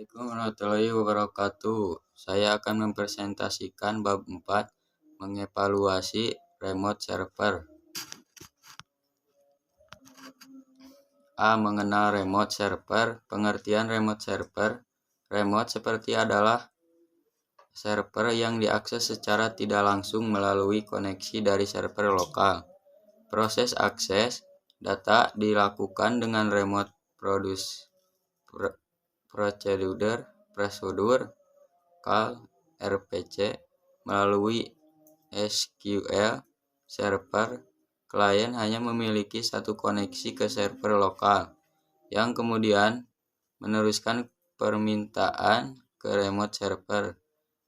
Assalamualaikum warahmatullahi wabarakatuh. Saya akan mempresentasikan bab 4, mengevaluasi remote server. A. Mengenal remote server. Pengertian remote server. Remote seperti adalah server yang diakses secara tidak langsung melalui koneksi dari server lokal. Proses akses data dilakukan dengan remote prosedur call RPC melalui SQL Server. Klien hanya memiliki satu koneksi ke server lokal yang kemudian meneruskan permintaan ke remote server.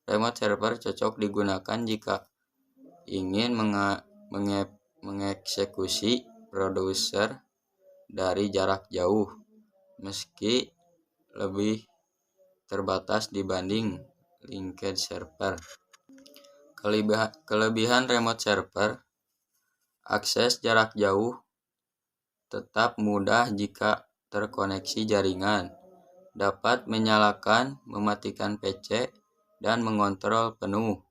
Remote server cocok digunakan jika ingin mengeksekusi produser dari jarak jauh, meski lebih terbatas dibanding linked server. Kelebihan remote server: akses jarak jauh tetap mudah jika terkoneksi jaringan, dapat menyalakan, mematikan PC, dan mengontrol penuh.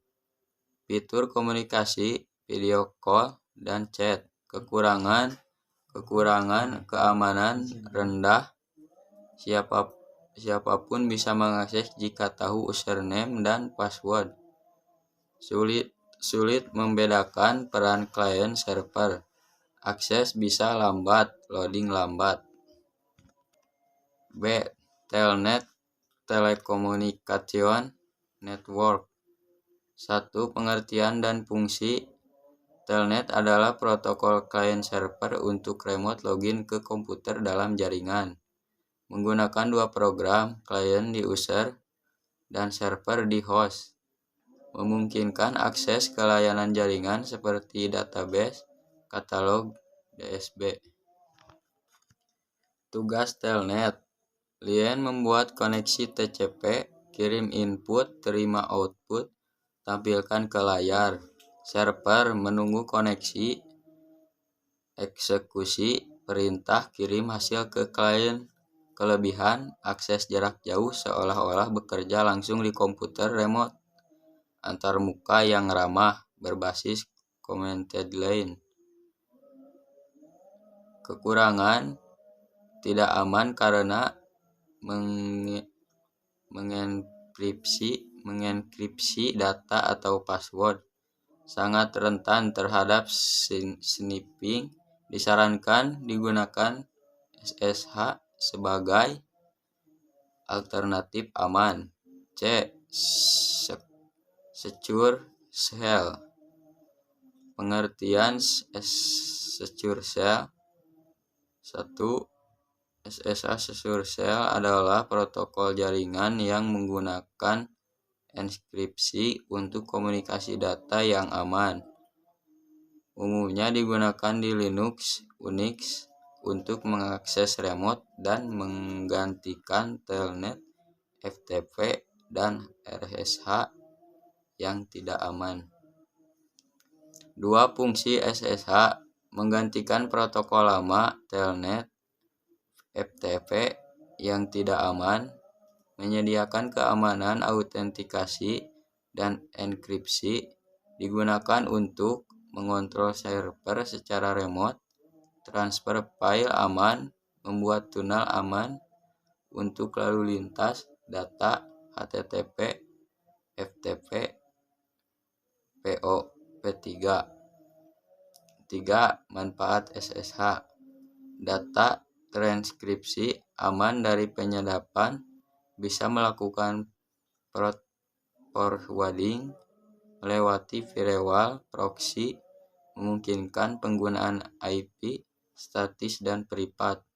Fitur komunikasi, video call, dan chat. Kekurangan keamanan rendah. Siapapun bisa mengakses jika tahu username dan password. Sulit membedakan peran klien server. Akses bisa lambat, loading lambat. B. Telnet, Telecommunication Network. 1. Pengertian dan fungsi. Telnet adalah protokol klien server untuk remote login ke komputer dalam jaringan. Menggunakan dua program, klien di user dan server di host. Memungkinkan akses ke layanan jaringan seperti database, katalog, DSB. Tugas Telnet: klien membuat koneksi TCP, kirim input, terima output, tampilkan ke layar. Server menunggu koneksi, eksekusi perintah, kirim hasil ke klien. Kelebihan: akses jarak jauh seolah-olah bekerja langsung di komputer remote. Antarmuka yang ramah, berbasis command line. Kekurangan: tidak aman karena mengenkripsi data atau password. Sangat rentan terhadap sniffing. Disarankan digunakan SSH sebagai alternatif aman. C. Secure Shell. Pengertian Secure Shell. 1. SSH Secure Shell adalah protokol jaringan yang menggunakan enkripsi untuk komunikasi data yang aman. Umumnya digunakan di Linux, Unix untuk mengakses remote dan menggantikan Telnet, FTP, dan RSH yang tidak aman. 2. Fungsi SSH: menggantikan protokol lama Telnet, FTP yang tidak aman, menyediakan keamanan autentikasi dan enkripsi, digunakan untuk mengontrol server secara remote, transfer file aman, membuat tunnel aman untuk lalu lintas data HTTP, FTP, POP3. 3. Manfaat SSH: data transkripsi aman dari penyadapan, bisa melakukan forwarding melewati firewall proxy, memungkinkan penggunaan IP statis dan privat.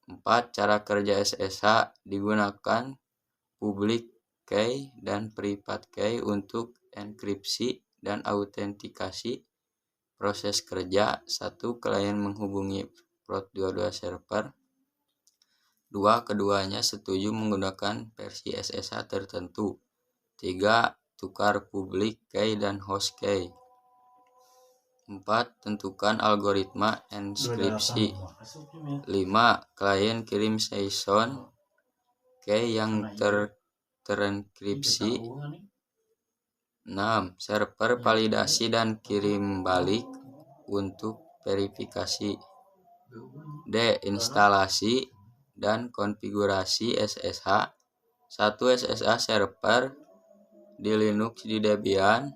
4. Cara kerja SSH: digunakan public key dan private key untuk enkripsi dan autentikasi. Proses kerja: 1. Klien menghubungi port 22 server. 2. Keduanya setuju menggunakan versi SSH tertentu. 3. Tukar public key dan host key. 4. Tentukan algoritma enkripsi. 5. Klien kirim session key yang terenkripsi. 6. Server validasi dan kirim balik untuk verifikasi. D. Instalasi dan konfigurasi SSH. 1. SSH server di Linux di Debian.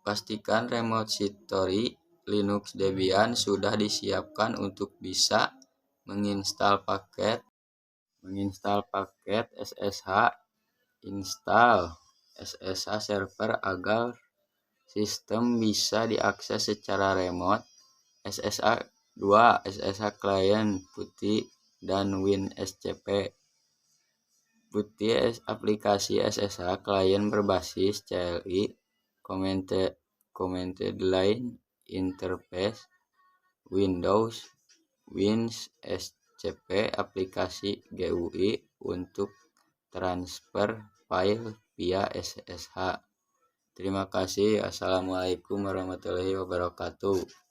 Pastikan repository Linux Debian sudah disiapkan untuk bisa menginstal paket SSH. Install SSH server agar sistem bisa diakses secara remote. SSH 2. SSH client PuTTY dan WinSCP. PuTTY aplikasi SSH client berbasis CLI Command Line Interface. Windows WinSCP aplikasi GUI untuk transfer file via SSH. Terima kasih. Assalamualaikum warahmatullahi wabarakatuh.